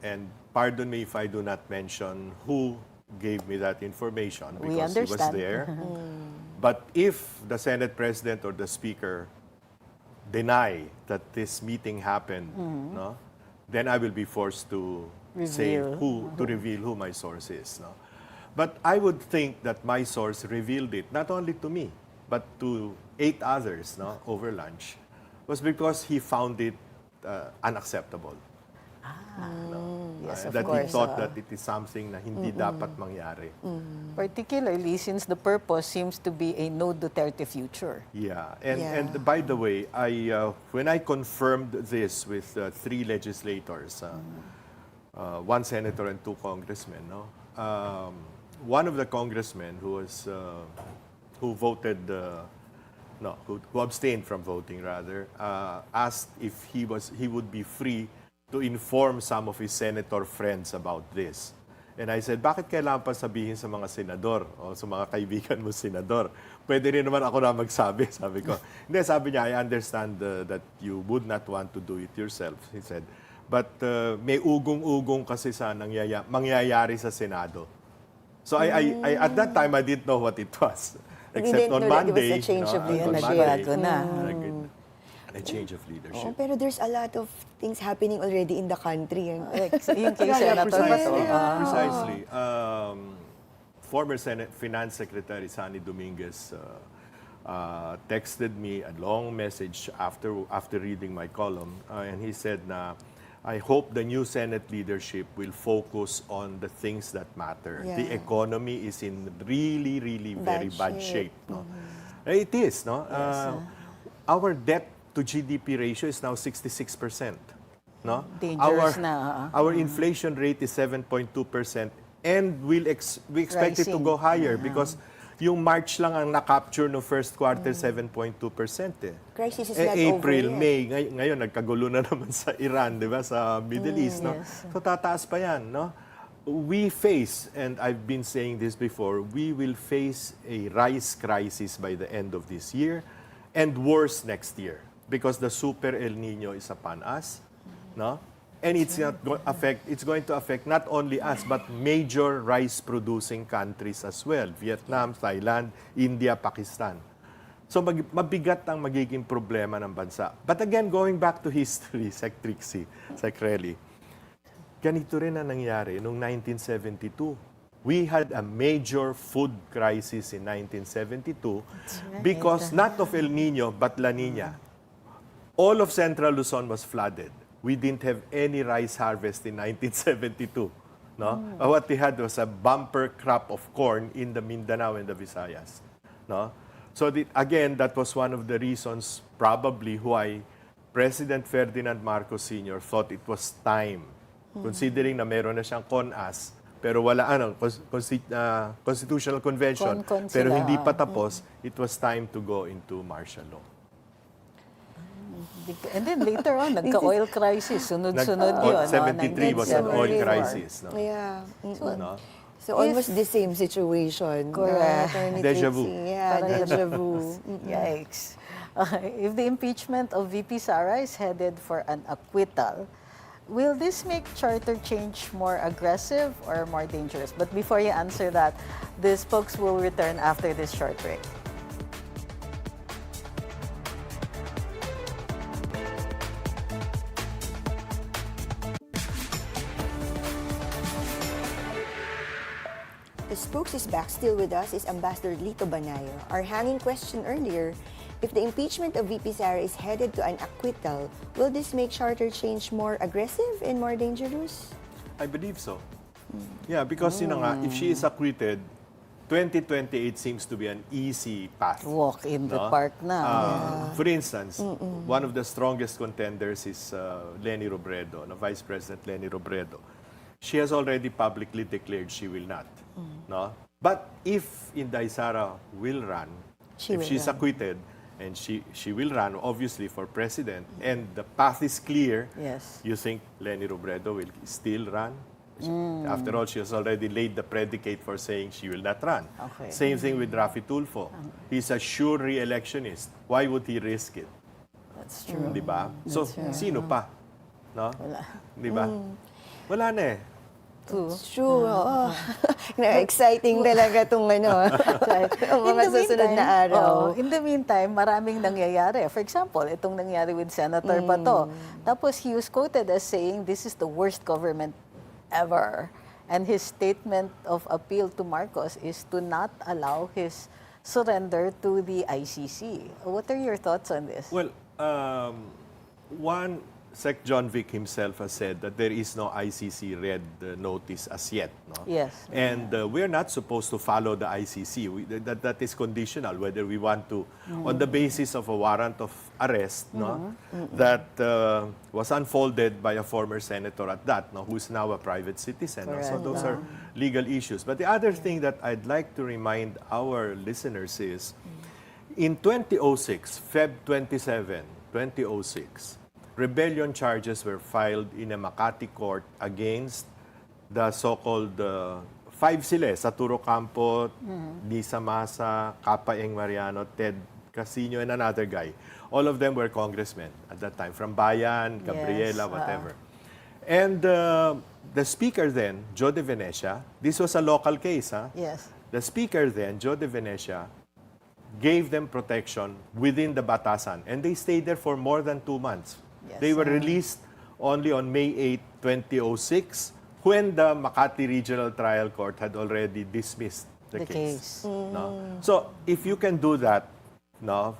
Speaker 3: and pardon me if I do not mention who gave me that information
Speaker 1: We
Speaker 3: because he was
Speaker 1: understand.
Speaker 3: there. But if the Senate President or the Speaker deny that this meeting happened, no, then I will be forced to
Speaker 1: Reveal.
Speaker 3: reveal who my source is. No? But I would think that my source revealed it not only to me, but to 8 others, no, over lunch, was because he found it unacceptable.
Speaker 1: Yes, of
Speaker 3: That
Speaker 1: course.
Speaker 3: he thought that it is something na hindi dapat mangyari.
Speaker 1: Particularly since the purpose seems to be a no Duterte future.
Speaker 3: Yeah, and by the way, when I confirmed this with 3 legislators, 1 senator and 2 congressmen, no, one of the congressmen who abstained from voting rather, asked if he would be free to inform some of his senator friends about this. And I said, bakit kailangan pa sabihin sa mga senador o sa mga kaibigan mo senador? Pwede rin naman ako na magsabi, sabi ko. Hindi, sabi niya, I understand that you would not want to do it yourself, he said. But may ugong-ugong kasi sa mangyayari sa Senado. So I at that time, I didn't know what it was. Except on Monday,
Speaker 2: a change of
Speaker 1: leadership.
Speaker 3: a change of leadership.
Speaker 2: Pero there's a lot of things happening already in the country.
Speaker 1: Like, yung kay Senator
Speaker 3: Precisely.
Speaker 1: Bato.
Speaker 3: Precisely. former Senate Finance Secretary Sonny Dominguez texted me a long message after reading my column, and he said na, I hope the new Senate leadership will focus on the things that matter.
Speaker 2: Yeah.
Speaker 3: The economy is in really, really very bad shape. No? It is. No? Our debt to GDP ratio is now 66%. No?
Speaker 1: Dangerous na.
Speaker 3: Our inflation rate is 7.2%, and we expect it to
Speaker 1: Rising.
Speaker 3: go higher because yung March lang ang na-capture no first quarter, 7.2% eh.
Speaker 2: Crisis is not
Speaker 3: April,
Speaker 2: over yet.
Speaker 3: May, ngayon nagkagulo na naman sa Iran, di ba? Sa Middle East, no?
Speaker 1: Yes.
Speaker 3: So tataas pa yan, no? We face, and I've been saying this before, we will face a rice crisis by the end of this year and worse next year because the super El Nino is upon us, no? And it's going to affect not only us but major rice-producing countries as well. Vietnam, Thailand, India, Pakistan. So mabigat ang magiging problema ng bansa. But again, going back to history, Sec Trixie, Sec Relly, ganito rin ang nangyari noong 1972. We had a major food crisis in 1972 because not of El Nino but La Nina. All of Central Luzon was flooded. We didn't have any rice harvest in 1972. No? What we had was a bumper crop of corn in the Mindanao and the Visayas. No? So again, that was one of the reasons probably why President Ferdinand Marcos Sr. thought it was time, considering na meron na siyang CONAS, pero wala constitutional convention,
Speaker 1: Con
Speaker 3: pero
Speaker 1: sila,
Speaker 3: hindi pa tapos, it was time to go into martial law.
Speaker 1: And then later on, nagka-oil crisis. Sunod-sunod yun.
Speaker 3: 73 was an oil crisis. No?
Speaker 2: Yeah.
Speaker 3: No?
Speaker 2: So almost the same situation.
Speaker 1: Correct.
Speaker 2: Attorney
Speaker 3: Deja vu.
Speaker 2: Trixie. Yeah, deja vu.
Speaker 1: Yikes. If the impeachment of VP Sara is headed for an acquittal, will this make charter change more aggressive or more dangerous? But before you answer that, the spokes will return after this short break.
Speaker 2: The spokes is back. Still with us is Ambassador Lito Banayo. Our hanging question earlier, if the impeachment of VP Sara is headed to an acquittal, will this make charter change more aggressive and more dangerous?
Speaker 3: I believe so. Yeah, because if she is acquitted, 2028 seems to be an easy path.
Speaker 1: Walk in the park na.
Speaker 3: For instance, one of the strongest contenders is Leni Robredo, Vice President Leni Robredo. She has already publicly declared she will not. No? But if Inday Sara will run, if she's acquitted, and she will run, obviously, for president, and the path is clear,
Speaker 1: Yes.
Speaker 3: you think Leni Robredo will still run? After all, she has already laid the predicate for saying she will not run.
Speaker 1: Okay.
Speaker 3: Same thing with Raffy Tulfo. He's a sure re-electionist. Why would he risk it?
Speaker 1: That's true.
Speaker 3: Di ba? So, sino pa? No?
Speaker 1: Wala.
Speaker 3: Di ba? Wala na eh.
Speaker 2: True. Exciting talaga itong ang mga susunod na araw.
Speaker 1: In the meantime, maraming nangyayari. For example, itong nangyari with Senator Pato. Tapos he was quoted as saying, this is the worst government ever. And his statement of appeal to Marcos is to not allow his surrender to the ICC. What are your thoughts on this?
Speaker 3: Well, Sec John Vic himself has said that there is no ICC red notice as yet. No?
Speaker 1: Yes.
Speaker 3: And we're not supposed to follow the ICC. That is conditional, whether we want to, on the basis of a warrant of arrest, no, that was unfolded by a former senator at that, no, who's now a private citizen. No? So
Speaker 1: Correct.
Speaker 3: those are legal issues. But the other thing that I'd like to remind our listeners is, in 2006, Feb 27, 2006, rebellion charges were filed in a Makati court against the so-called five sila, Saturo Campo, Lisa Masa, Kapaeng Mariano, Ted Casino, and another guy. All of them were congressmen at that time, from Bayan, Gabriela, whatever. And the speaker then, Joe De Venecia, this was a local case.
Speaker 1: Yes.
Speaker 3: The speaker then, Joe De Venecia, gave them protection within the batasan. And they stayed there for more than 2 months.
Speaker 1: Yes.
Speaker 3: They were released only on May 8, 2006, when the Makati Regional Trial Court had already dismissed
Speaker 1: The case.
Speaker 3: No? So if you can do that, no,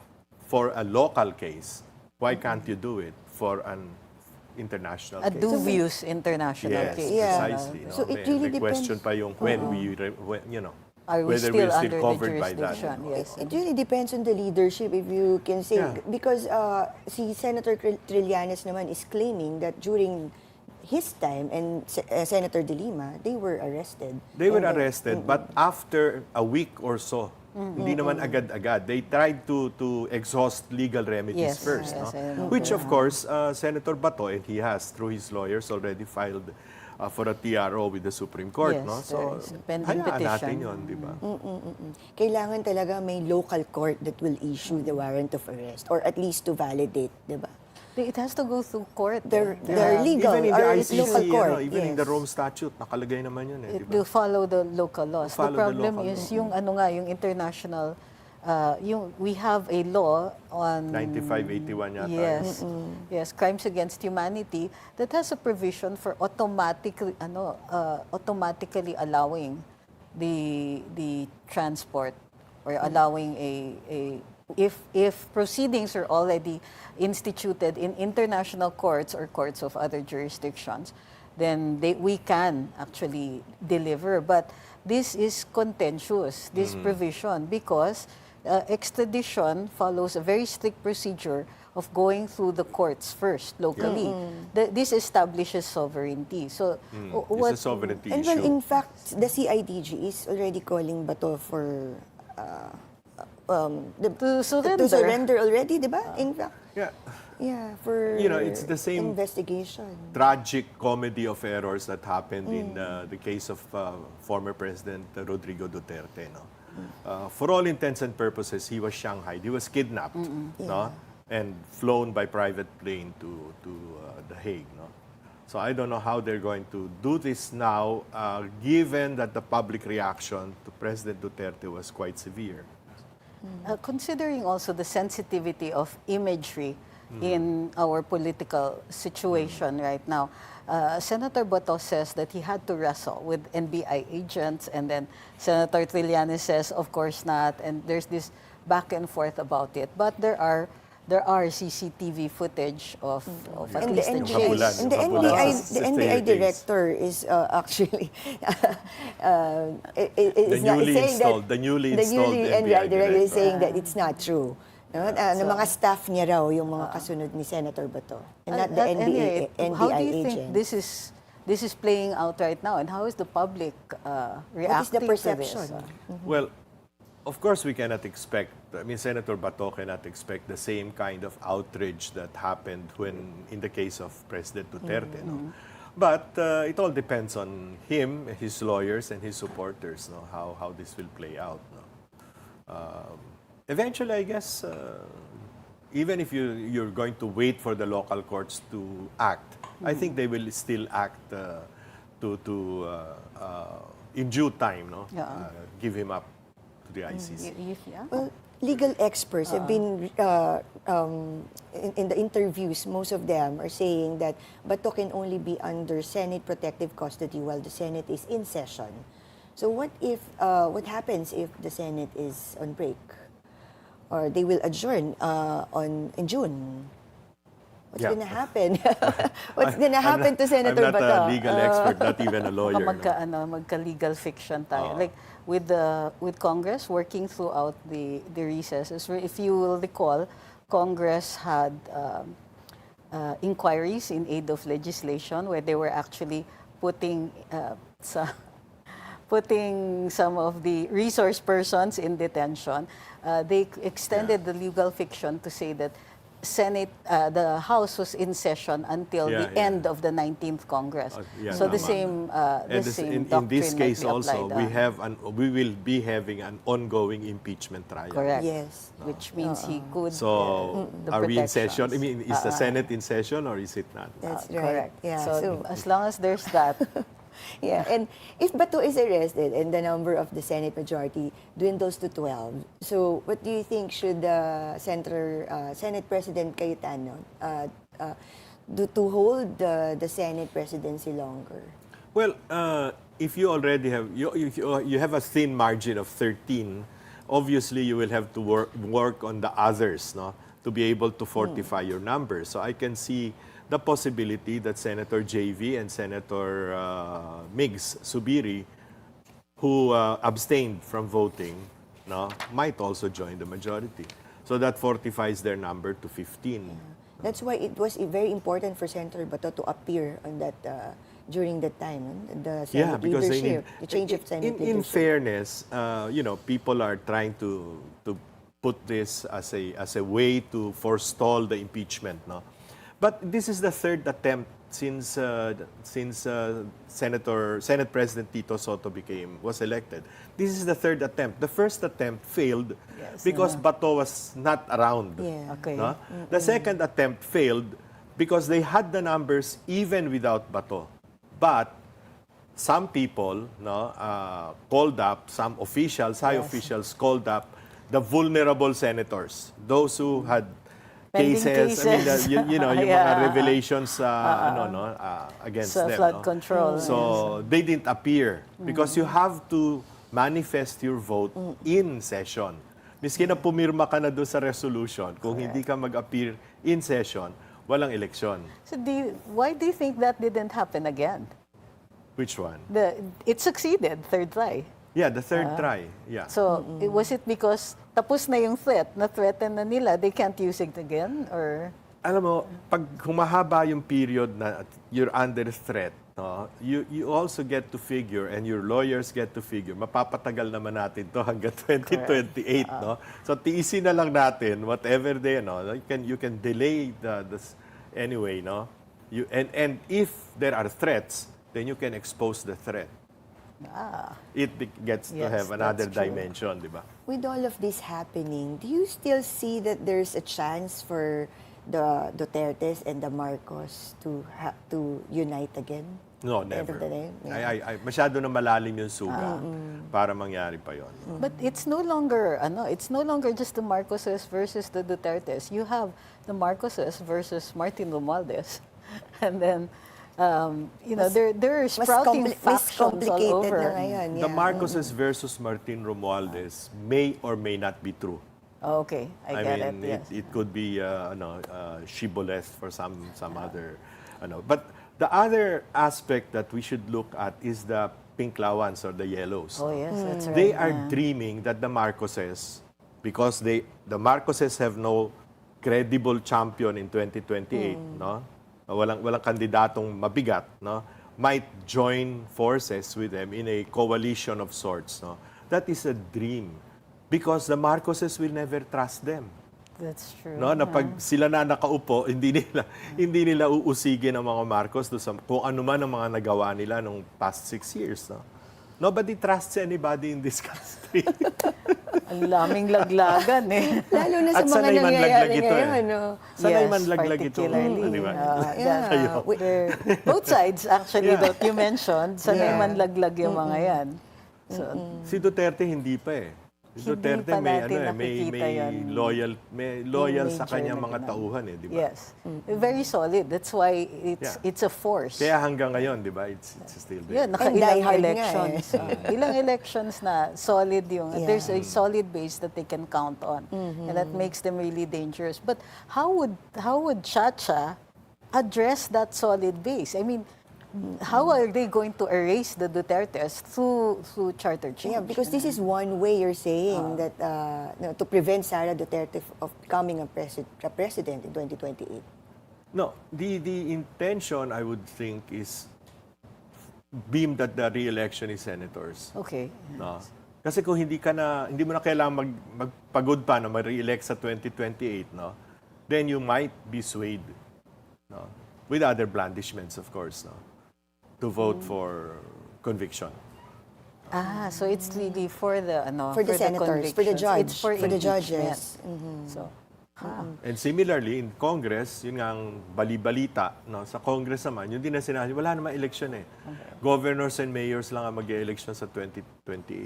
Speaker 3: for a local case, why can't you do it for an international
Speaker 1: A
Speaker 3: case?
Speaker 1: dubious international
Speaker 3: Yes,
Speaker 1: case.
Speaker 2: Yeah.
Speaker 3: precisely. No?
Speaker 2: So it really
Speaker 3: May question
Speaker 2: depends.
Speaker 3: pa yung when,
Speaker 1: Are we
Speaker 3: whether
Speaker 1: still
Speaker 3: we're
Speaker 1: under
Speaker 3: still
Speaker 1: the
Speaker 3: covered by that.
Speaker 1: jurisdiction? Yes.
Speaker 2: It really depends on the leadership, if you can say.
Speaker 3: Yeah.
Speaker 2: Because si Senator Trillanes naman is claiming that during his time and Senator De Lima, they were arrested.
Speaker 3: They were
Speaker 2: And,
Speaker 3: arrested, but after a week or so, hindi naman agad-agad. They tried to exhaust legal remedies
Speaker 1: Yes,
Speaker 3: first.
Speaker 1: yes,
Speaker 3: No?
Speaker 1: I remember.
Speaker 3: Which, of course, Senator Bato, and he has, through his lawyers, already filed for a TRO with the Supreme Court.
Speaker 1: Yes,
Speaker 3: No?
Speaker 1: there
Speaker 3: So,
Speaker 1: is a pending
Speaker 3: hayaan natin
Speaker 1: petition.
Speaker 3: yun, di ba?
Speaker 2: Kailangan talaga may local court that will issue the warrant of arrest or at least to validate, di ba?
Speaker 1: It has to go through court.
Speaker 2: They're
Speaker 3: Yeah.
Speaker 2: legal
Speaker 3: Even in
Speaker 2: or
Speaker 3: the
Speaker 2: it's
Speaker 3: ICC,
Speaker 2: local court.
Speaker 3: even in the
Speaker 2: yes.
Speaker 3: Rome Statute, nakalagay naman yun.
Speaker 1: It
Speaker 3: Di ba?
Speaker 1: will follow the local laws. The
Speaker 3: Follow the
Speaker 1: problem
Speaker 3: local
Speaker 1: is
Speaker 3: law.
Speaker 1: yung yung international, we have a law on
Speaker 3: 9581 yata.
Speaker 1: Yes, yes, crimes against humanity that has a provision for automatically allowing the transport or allowing if proceedings are already instituted in international courts or courts of other jurisdictions, then we can actually deliver. But this is contentious, this provision, because extradition follows a very strict procedure of going through the courts first, locally. This establishes sovereignty. So,
Speaker 3: It's a sovereignty
Speaker 2: And
Speaker 3: issue.
Speaker 2: well, in fact, the CIDG is already calling Bato for
Speaker 1: to surrender.
Speaker 2: to surrender already, di ba? In fact,
Speaker 3: Yeah.
Speaker 2: yeah, for
Speaker 3: It's the same
Speaker 2: investigation.
Speaker 3: tragic comedy of errors that happened in the case of former President Rodrigo Duterte. No? For all intents and purposes, he was shanghaied. He was kidnapped, no? And flown by private plane to The Hague. No? So I don't know how they're going to do this now, given that the public reaction to President Duterte was quite severe.
Speaker 1: Considering also the sensitivity of imagery in our political situation right now, Senator Bato says that he had to wrestle with NBI agents, and then Senator Trillanes says, of course not, and there's this back and forth about it. But there are CCTV footage of at
Speaker 2: And the
Speaker 1: least the
Speaker 2: NBI,
Speaker 3: habulan,
Speaker 2: and the
Speaker 3: yung habulan
Speaker 2: NBI,
Speaker 3: sa
Speaker 2: the NBI
Speaker 3: staircase.
Speaker 2: director is actually is not-
Speaker 3: newly
Speaker 2: saying
Speaker 3: installed-
Speaker 2: that
Speaker 3: the newly
Speaker 2: the
Speaker 3: installed
Speaker 2: newly
Speaker 3: NBI
Speaker 2: director is
Speaker 3: director.
Speaker 2: saying that it's not true. No? Na mga staff niya raw yung mga kasunod ni Senator Bato, and not the
Speaker 1: Anyway,
Speaker 2: NBI
Speaker 1: how do you
Speaker 2: agent.
Speaker 1: think this is playing out right now, and how is the public reacting
Speaker 2: What is the
Speaker 1: to
Speaker 2: perception?
Speaker 1: this?
Speaker 3: Well, of course, we cannot expect, Senator Bato cannot expect the same kind of outrage that happened in the case of President Duterte. No? But it all depends on him, his lawyers, and his supporters, no? How this will play out. No? Eventually, I guess, even if you're going to wait for the local courts to act, I think they will still act in due time, no?
Speaker 1: Yeah.
Speaker 3: Give him up to the ICC.
Speaker 1: Yeah?
Speaker 2: Well, legal experts have been, in the interviews, most of them are saying that Bato can only be under Senate protective custody while the Senate is in session. So what happens if the Senate is on break? Or they will adjourn in June? What's
Speaker 3: Yeah.
Speaker 2: going to happen? What's going to happen to Senator
Speaker 3: I'm not
Speaker 2: Bato?
Speaker 3: a legal expert, not even a lawyer. no?
Speaker 1: Magka-legal fiction tayo. Like with Congress working throughout the recesses. If you will recall, Congress had inquiries in aid of legislation where they were actually putting some of the resource persons in detention. They extended the legal fiction to say that the House was in session until the end of the 19th Congress. So the
Speaker 3: And
Speaker 1: same
Speaker 3: in
Speaker 1: doctrine
Speaker 3: this case
Speaker 1: might be
Speaker 3: also,
Speaker 1: applied,
Speaker 3: we will be having an ongoing impeachment trial.
Speaker 1: correct.
Speaker 2: Yes.
Speaker 1: Which means he could.
Speaker 3: So,
Speaker 1: the
Speaker 3: are we in session?
Speaker 1: protections.
Speaker 3: Is the Senate in session or is it not?
Speaker 2: That's right.
Speaker 1: Correct.
Speaker 2: Yeah.
Speaker 1: So, as long as there's that,
Speaker 2: Yeah, and if Bato is arrested and the number of the Senate majority dwindles to 12, so what do you think should Senate President Cayetano do to hold the Senate presidency longer?
Speaker 3: Well, if you already have you have a thin margin of 13, obviously you will have to work on the others, no, to be able to fortify your numbers. So I can see the possibility that Senator JV and Senator Migs Subiri, who abstained from voting, no, might also join the majority. So that fortifies their number to 15.
Speaker 2: That's why it was very important for Senator Bato to appear on that during that time, the Senate
Speaker 3: because they
Speaker 2: leadership,
Speaker 3: need,
Speaker 2: the change of Senate leadership.
Speaker 3: in fairness, people are trying to put this as a way to forestall the impeachment, no. But this is the third attempt since Senate President Tito Soto was elected. This is the third attempt. The first attempt failed because Bato was not around.
Speaker 2: Yeah.
Speaker 1: Okay.
Speaker 3: No? The second attempt failed because they had the numbers even without Bato. But some people called up, some officials, high officials called up the vulnerable senators, those who had
Speaker 1: Pending
Speaker 3: cases. I mean, yung mga revelations against them.
Speaker 1: Flood
Speaker 3: no?
Speaker 1: control.
Speaker 3: So they didn't appear because you have to manifest your vote in session. Miski na pumirma ka na doon sa resolution, kung hindi ka mag-appear in session, walang eleksyon.
Speaker 1: So why do you think that didn't happen again?
Speaker 3: Which one?
Speaker 1: It succeeded, third try.
Speaker 3: Yeah, the third try. Yeah.
Speaker 1: So, was it because tapos na yung threat, na-threaten na nila, they can't use it again? Or
Speaker 3: Alam mo, pag humahaba yung period na you're under threat, no, you also get to figure, and your lawyers get to figure, mapapatagal naman natin to hanggang 2028, no? So tiisin na lang natin whatever they, no, you can delay this anyway, no? And if there are threats, then you can expose the threat. It gets to
Speaker 1: Yes,
Speaker 3: have another
Speaker 1: that's true.
Speaker 3: dimension, di ba?
Speaker 2: With all of this happening, do you still see that there's a chance for the Dutertes and the Marcos to unite again?
Speaker 3: No,
Speaker 2: End of
Speaker 3: never.
Speaker 2: the day?
Speaker 3: I masyado na malalim yung suga para mangyari pa yon.
Speaker 1: But it's no longer just the Marcoses versus the Dutertes. You have the Marcoses versus Martin Romualdez. And then there are sprouting factions all over.
Speaker 2: Na ngayon,
Speaker 3: The Marcoses versus Martin Romualdez may or may not be true.
Speaker 1: Oh, okay, I get
Speaker 3: mean,
Speaker 1: it. Yes.
Speaker 3: it could be shibboleth for some other. But the other aspect that we should look at is the pink lawans or the yellows.
Speaker 1: Oh yes, that's right.
Speaker 3: They are dreaming that the Marcoses, because the Marcoses have no credible champion in 2028, no? Walang kandidatong mabigat, no? Might join forces with them in a coalition of sorts, no? That is a dream because the Marcoses will never trust them.
Speaker 1: That's true.
Speaker 3: No, na pag sila na nakaupo, hindi nila uusigin ang mga Marcos do sa kung ano man ang mga nagawa nila nung past 6 years, no? Nobody trusts anybody in this country.
Speaker 1: Ang laming laglagan eh.
Speaker 2: Lalo na sa
Speaker 3: At
Speaker 2: mga
Speaker 3: sanay man
Speaker 2: nangyayari
Speaker 3: laglag ito,
Speaker 2: ngayon. No?
Speaker 3: Sanay man laglag ito.
Speaker 1: particularly.
Speaker 3: Di ba?
Speaker 1: Both sides actually that you mentioned, sanay man laglag yung mga yan. So,
Speaker 3: Si Duterte hindi pa eh. Si
Speaker 1: Hindi
Speaker 3: Duterte
Speaker 1: pa natin nakikita yan.
Speaker 3: may loyal sa
Speaker 1: Major
Speaker 3: kanyang
Speaker 1: na
Speaker 3: mga
Speaker 1: ganun.
Speaker 3: tauhan eh, di ba?
Speaker 1: yes. Very solid. That's why it's a force.
Speaker 3: Kaya hanggang ngayon, di ba? It's still there.
Speaker 1: Yun, nakailang
Speaker 2: diehard nga
Speaker 1: elections. Ilang elections na solid yung, there's a solid base that they can count on. And that makes them really dangerous. But how would Chacha address that solid base? I mean, how are they going to erase the Dutertes through charter change?
Speaker 2: Yeah, because this is one way you're saying that to prevent Sara Duterte of becoming a president in 2028.
Speaker 3: No, the intention, I would think, is beamed at the re-election is senators.
Speaker 1: Okay.
Speaker 3: No? Kasi kung hindi mo na kailangan magpagod pa na mag-re-elect sa 2028, no? Then you might be swayed, no? With other blandishments, of course, no? To vote for conviction.
Speaker 1: So it's really for the
Speaker 2: For the senators, for the
Speaker 1: convictions.
Speaker 2: judge,
Speaker 1: It's for
Speaker 2: the
Speaker 1: impeachment.
Speaker 2: judges.
Speaker 1: So,
Speaker 3: And similarly, in Congress, yun nga ang bali-balita, no? Sa Congress naman, yun din na sinabi, wala naman election eh. Governors and mayors lang ang mag-election sa 2028.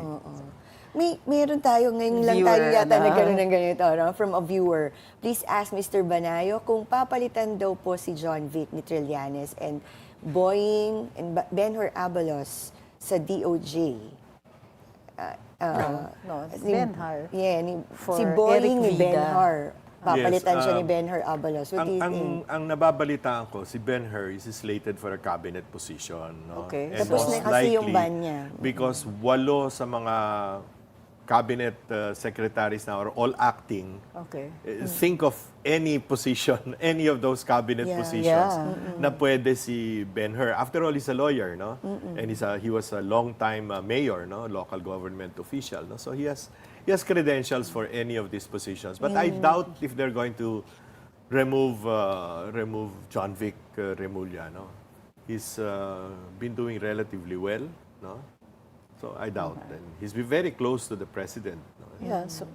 Speaker 2: Meron tayo, ngayon lang
Speaker 1: Viewer,
Speaker 2: tayo yata
Speaker 1: ano?
Speaker 2: nagkaroon ng ganito, no? From a viewer. Please ask Mr. Banayo kung papalitan daw po si John Vic ni Trillanes and Boying and Benhur Abalos sa DOJ.
Speaker 1: No, Benhar.
Speaker 2: Yeah,
Speaker 1: For
Speaker 2: si Boying
Speaker 1: Eric
Speaker 2: ni
Speaker 1: Vida.
Speaker 2: Benhar. Papalitan
Speaker 3: Yes,
Speaker 2: siya ni Benhar Abalos. What do you think?
Speaker 3: ang nababalitaan ko, si Ben-Hur is slated for a cabinet position. No?
Speaker 1: Okay.
Speaker 3: And
Speaker 2: Tapos
Speaker 3: most
Speaker 2: na kasi yung
Speaker 3: likely,
Speaker 2: ban niya.
Speaker 3: because 8 sa mga cabinet secretaries now are all acting.
Speaker 1: Okay.
Speaker 3: Think of any position, any of those cabinet
Speaker 2: Yeah.
Speaker 3: positions
Speaker 1: Yeah.
Speaker 3: na pwede si Ben-Hur. After all, he's a lawyer, no? And he was a long-time mayor, no? Local government official, no? So he has credentials for any of these positions. But I doubt if they're going to remove John Vic Remulla, no? He's been doing relatively well, no? So I doubt. And he's been very close to the president. No?
Speaker 1: Yeah, so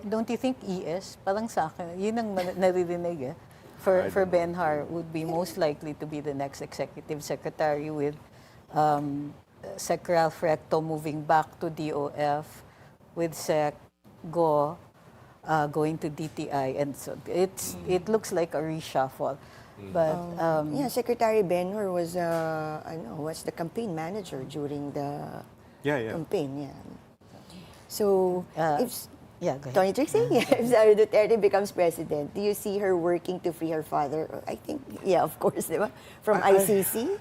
Speaker 1: don't you think ES, parang sa akin, yun ang naririnig eh, for Benhar would be most likely to be the next executive secretary with Sec Ralph Recto moving back to DOF, with Sec Go going to DTI, and so it looks like a reshuffle. But
Speaker 2: Yeah, Secretary Benhur was the campaign manager during the
Speaker 3: Yeah.
Speaker 2: campaign. Yeah. So if
Speaker 1: yeah, go ahead.
Speaker 2: Tony Trixie, if Sara Duterte becomes president, do you see her working to free her father? I think, yeah, of course, di ba? From ICC.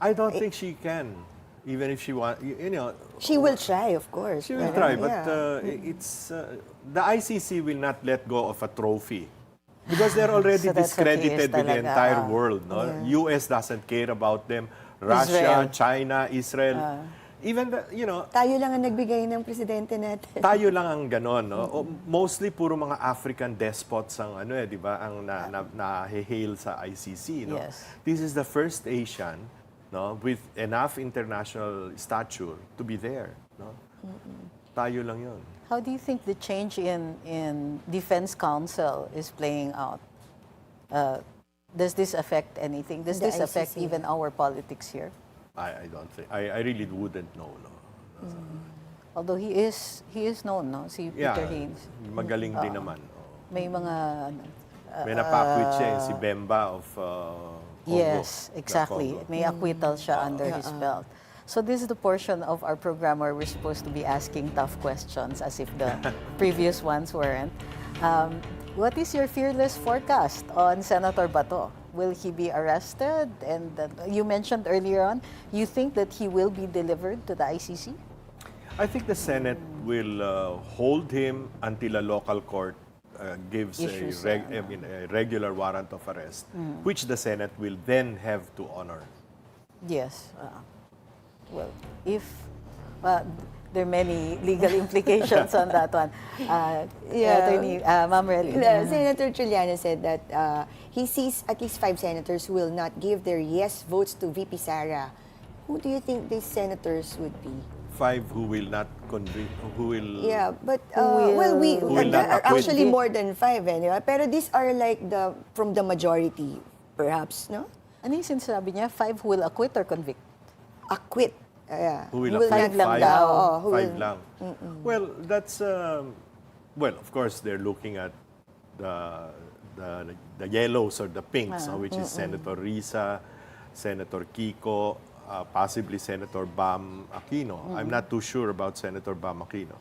Speaker 3: I don't think she can, even if she wants. You know,
Speaker 2: She will try, of course.
Speaker 3: she will try, but it's the ICC will not let go of a trophy. Because they're already
Speaker 1: So that's what it is
Speaker 3: discredited with the
Speaker 1: talaga.
Speaker 3: entire world. No? US doesn't care about them. Russia,
Speaker 1: Israel.
Speaker 3: China, Israel. Even,
Speaker 2: Tayo lang ang nagbigay ng presidente natin.
Speaker 3: tayo lang ang ganon. No? Mostly puro mga African despots ang di ba, ang na-hail sa ICC. No?
Speaker 1: Yes.
Speaker 3: This is the first Asian, no, with enough international stature to be there. No? Tayo lang yun.
Speaker 1: How do you think the change in Defense Council is playing out? Does this affect anything? Does
Speaker 2: The
Speaker 1: this affect
Speaker 2: ICC.
Speaker 1: even our politics here?
Speaker 3: I don't think. I really wouldn't know. No?
Speaker 1: Although he is known, no? Si Peter Haynes.
Speaker 3: Magaling din naman.
Speaker 1: May mga
Speaker 3: May napakwit siya, si Bemba of Congo.
Speaker 1: yes, exactly.
Speaker 3: Congo.
Speaker 1: May acquittal siya under his belt. So this is the portion of our program where we're supposed to be asking tough questions as if the previous ones weren't. What is your fearless forecast on Senator Bato? Will he be arrested? And you mentioned earlier on, you think that he will be delivered to the ICC?
Speaker 3: I think the Senate will hold him until a local court gives
Speaker 1: Issues,
Speaker 3: a regular warrant of arrest, which the Senate will then have to honor.
Speaker 1: Yes. Well, if there are many legal implications on that one. Attorney, Ma'am Relly.
Speaker 2: Senator Trillanes said that he sees at least 5 senators who will not give their yes votes to VP Sara. Who do you think these senators would be?
Speaker 3: 5 who will not convict, who will...
Speaker 2: Yeah, but
Speaker 1: will-
Speaker 3: Who will not
Speaker 2: there are
Speaker 3: acquit?
Speaker 2: actually more than 5, di ba? Pero these are like from the majority, perhaps, no?
Speaker 1: Ano yung sinasabi niya? 5 who will acquit or convict?
Speaker 2: Acquit. Yeah.
Speaker 3: Who will
Speaker 2: Who
Speaker 3: acquit?
Speaker 1: Five lang
Speaker 3: Five?
Speaker 1: daw.
Speaker 2: Who
Speaker 3: Five
Speaker 2: will-
Speaker 3: lang. Well, that's... well, of course, they're looking at the yellows or the pinks, no, which is Senator Risa, Senator Kiko, possibly Senator Bam Aquino. I'm not too sure about Senator Bam Aquino.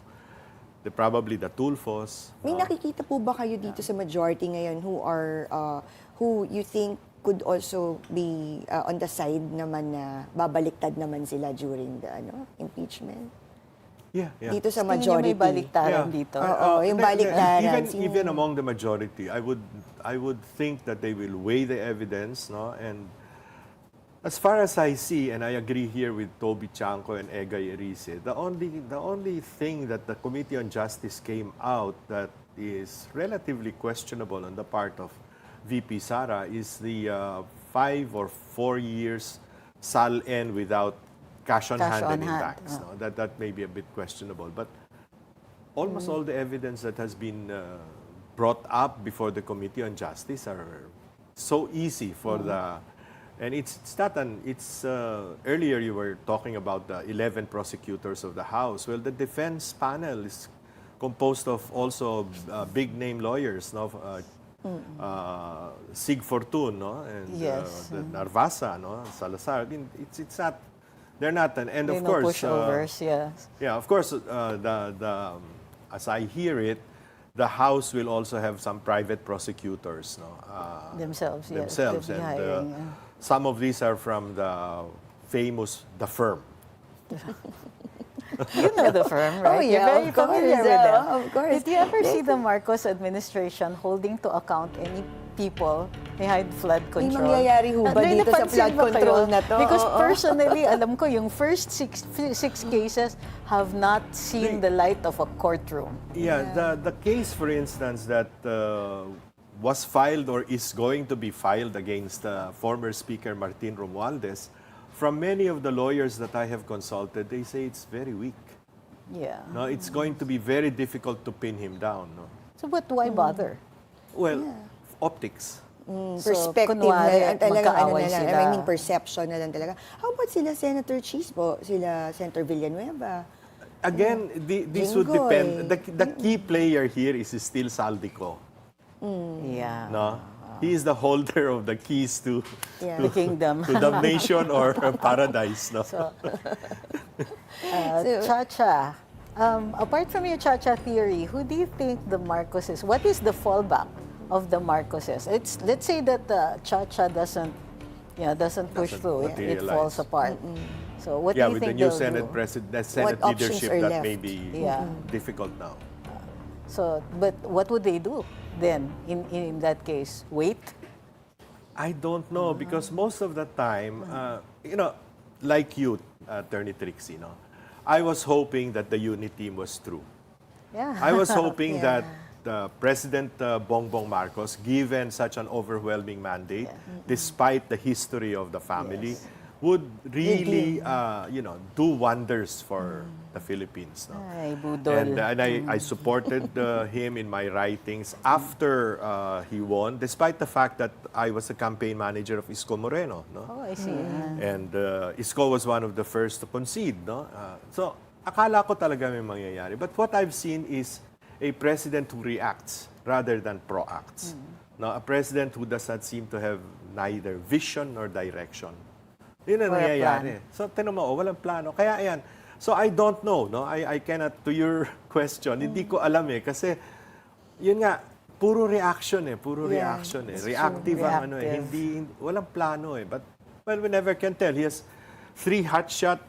Speaker 3: Probably the Tulfos.
Speaker 2: May nakikita po ba kayo dito sa majority ngayon who you think could also be on the side naman na babaliktad naman sila during the impeachment?
Speaker 3: Yeah.
Speaker 2: Dito sa
Speaker 1: Tingin niyo
Speaker 2: majority.
Speaker 1: may baliktaran dito?
Speaker 2: Yung baliktaran.
Speaker 3: Even among the majority, I would think that they will weigh the evidence, no? And as far as I see, and I agree here with Toby Chanco and Egay Erice, the only thing that the Committee on Justice came out that is relatively questionable on the part of VP Sara is the 5 or 4 years SAL-N without cash on hand and in tax. No? That may be a bit questionable. But almost all the evidence that has been brought up before the Committee on Justice are so easy for the... And it's earlier you were talking about the 11 prosecutors of the House. Well, the defense panel is composed of also big-name lawyers, no? Sig Fortun, no? And
Speaker 1: Yes.
Speaker 3: the Narvasa, no? Salazar. I mean, it's not They're not, and
Speaker 1: There
Speaker 3: of
Speaker 1: are no
Speaker 3: course,
Speaker 1: pushovers, yes.
Speaker 3: yeah, of course, as I hear it, the House will also have some private prosecutors, no?
Speaker 1: Themselves, yes.
Speaker 3: Themselves,
Speaker 1: They'll be
Speaker 3: and
Speaker 1: hiring,
Speaker 3: some of these are from the famous The Firm.
Speaker 1: You know the firm, right?
Speaker 2: Oh, yeah,
Speaker 1: You're very
Speaker 2: of course,
Speaker 1: familiar with them.
Speaker 2: of course.
Speaker 1: Did you ever see the Marcos administration holding to account any people behind flood
Speaker 2: May
Speaker 1: control?
Speaker 2: mangyayari ho ba
Speaker 1: May
Speaker 2: dito sa
Speaker 1: napansin
Speaker 2: flood
Speaker 1: ba
Speaker 2: control
Speaker 1: kayo?
Speaker 2: na to?
Speaker 1: Because
Speaker 2: Oo.
Speaker 1: personally, alam ko, yung first six cases have not seen the light of a courtroom.
Speaker 3: Yeah, the case, for instance, that was filed or is going to be filed against former Speaker Martin Romualdez, from many of the lawyers that I have consulted, they say it's very weak.
Speaker 1: Yeah.
Speaker 3: No, it's going to be very difficult to pin him down. No?
Speaker 1: So, but why bother?
Speaker 3: Well, optics.
Speaker 2: Perspective
Speaker 1: kunwari,
Speaker 2: na lang, talagang ano
Speaker 1: magkaaway
Speaker 2: na lang,
Speaker 1: sila.
Speaker 2: I mean perception na lang talaga. How about sila Senator Chispo, sila Senator Villanueva?
Speaker 3: Again, this would
Speaker 2: Jinggoy.
Speaker 3: depend. The key player here is still Saldico.
Speaker 1: Yeah.
Speaker 3: No? He is the holder of the keys to,
Speaker 2: Yeah.
Speaker 1: The kingdom.
Speaker 3: to damnation or paradise. No?
Speaker 1: So, Cha-Cha, apart from your Cha-Cha theory, who do you think the Marcoses, what is the fallback of the Marcoses? Let's say that Cha-Cha doesn't push
Speaker 3: Doesn't
Speaker 1: through, it
Speaker 3: materialize.
Speaker 1: falls apart. So what
Speaker 3: Yeah,
Speaker 1: do you
Speaker 3: with the
Speaker 1: think
Speaker 3: new
Speaker 1: they'll
Speaker 3: Senate
Speaker 1: do?
Speaker 3: president, the Senate
Speaker 2: What options
Speaker 3: leadership,
Speaker 2: are
Speaker 3: that may
Speaker 2: left?
Speaker 3: be
Speaker 1: Yeah.
Speaker 3: difficult now.
Speaker 1: So, but what would they do then in that case? Wait?
Speaker 3: I don't know because most of the time, like you, Attorney Trixie, I was hoping that the unit team was true.
Speaker 1: Yeah.
Speaker 3: I was hoping
Speaker 2: Yeah.
Speaker 3: that President Bongbong Marcos, given such an overwhelming mandate, despite the history of the family,
Speaker 1: Yes.
Speaker 3: would really, do wonders for the Philippines. No?
Speaker 1: Ay, budol.
Speaker 3: And I supported him in my writings after he won, despite the fact that I was a campaign manager of Isko Moreno. No?
Speaker 1: Oh, I see.
Speaker 3: And Isko was one of the first to concede. No? So, akala ko talaga may mangyayari. But what I've seen is a president who reacts rather than proacts. No, a president who does not seem to have neither vision nor direction. Yun ang
Speaker 1: Or a
Speaker 3: nangyayari. So, tinan mo, walang plano. Kaya ayan. So, I don't know. No? I cannot, to your question, hindi ko alam eh. Kasi, yun nga, puro reaction eh. Puro
Speaker 2: Yeah,
Speaker 3: reaction eh.
Speaker 2: it's
Speaker 3: Reactive ang ano eh.
Speaker 1: Reactive.
Speaker 3: Walang plano eh. But, well, we never can tell. He has 3 hotshot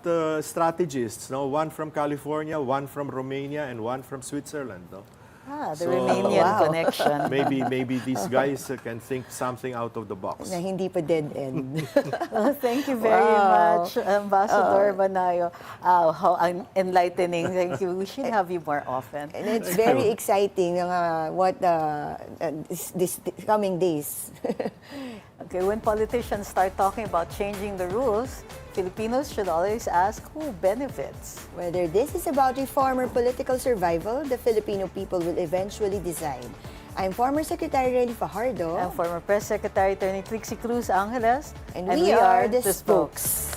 Speaker 3: strategists. No? One from California, one from Romania, and one from Switzerland. No?
Speaker 1: The
Speaker 3: So,
Speaker 1: Romanian
Speaker 2: wow.
Speaker 1: connection.
Speaker 3: Maybe these guys can think something out of the box.
Speaker 2: Na hindi pa dead end.
Speaker 1: Well, thank you very
Speaker 2: Wow.
Speaker 1: much, Ambassador Banayo. How enlightening. Thank you. We should have you more often.
Speaker 2: And it's very exciting what this coming days.
Speaker 1: Okay, when politicians start talking about changing the rules, Filipinos should always ask who benefits.
Speaker 2: Whether this is about reform or political survival, the Filipino people will eventually decide. I'm former Secretary Relly Fajardo.
Speaker 1: I'm former Press Secretary Attorney Trixie Cruz-Angeles.
Speaker 2: And we are the spokes.